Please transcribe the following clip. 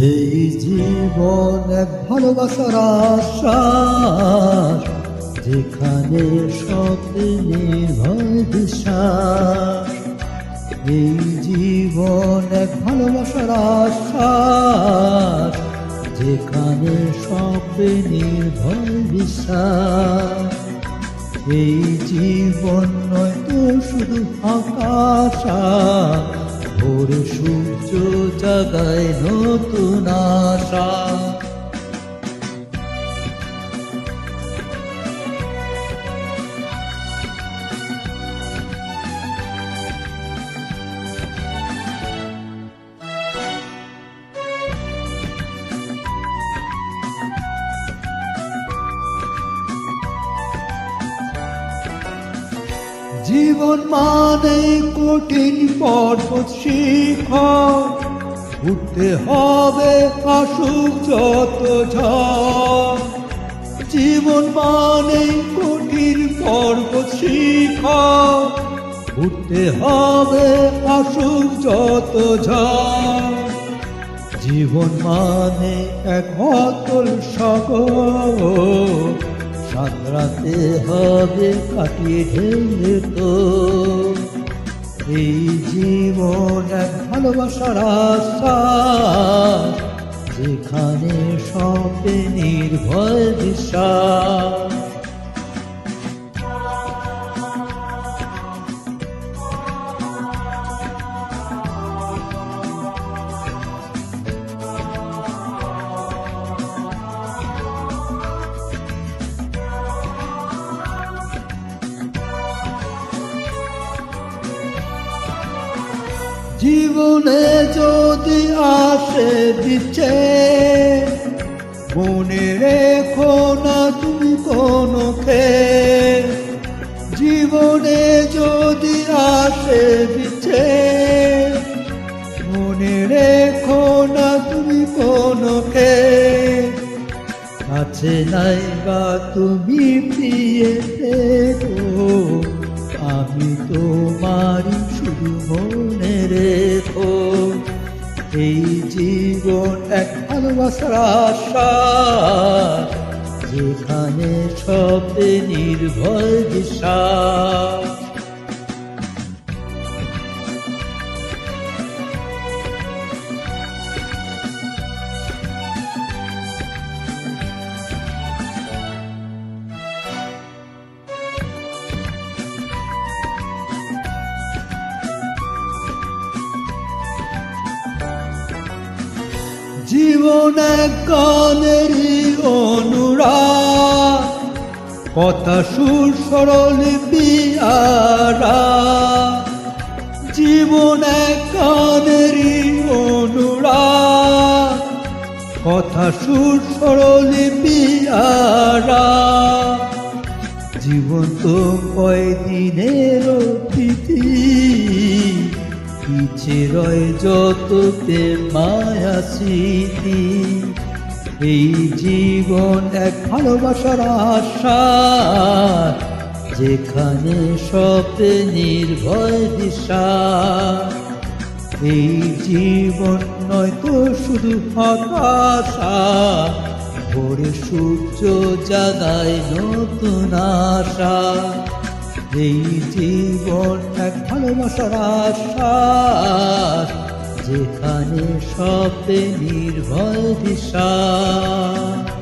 এই জীবন এক ভালোবাসার আশ্বাস, যেখানে স্বপ্নের ভয় বিশ্বাস। এই জীবন এক ভালোবাসার আশ্বাস, যেখানে স্বপ্নের ভয় বিশ্বাস। এই জীবন নয় তো শুধু আকাশা, ভোরে সূর্য জাগায় নতুন আশা। জীবন মানে কঠিন পর্বত শিখর, উঠতে হবে আসুক যত ঝড়। জীবন মানে কঠিন পর্বত শিখর, উঠতে হবে আসুক যত ঝড়। জীবন মানে এক অতল সাগর, সাঁতরাতে হবে কাটিয়ে ঢেলে তো। এই জীবন এক ভালোবাসার আশ্বাস, যেখানে সবে নির্ভয় বিশ্বাস। জীবনে যদি আসে দিচ্ছে, মনে রেখো না তুমি কোনো খেয়ে। জীবনে যদি আসে দিচ্ছে, মনে রেখো না তুমি কোনো খেয়ে। কাছে নাই বা তুমি প্রিয়ে দেখো, আমি তোমারই শুধু মনে রেখো। এই জীবন এক ভালোবাসার আশ্বাস, যেখানে সবে নির্ভয় বিশ্বাস। জীবন এক গানেরই অনুরাগ, কথা সুর সরল পিয়ারা। জীবন এক গানেরই অনুরাগ, কথা সুর সরল পিয়ারা। জীবন তো কয়দিনের অতিথি, পিছে রয় যত প্রেম মায়া স্মৃতি। এই জীবন এক ভালোবাসার আশ্বাস, যেখানে সবে নির্ভয় বিশ্বাস। এই জীবন নয় তো শুধু হতাশা, ভোরে সূর্য জাগায় নতুন আশা। এই জীবন এক ভালোবাসার আশ্বাস, যেখানে সবে নির্ভয় বিশ্বাস।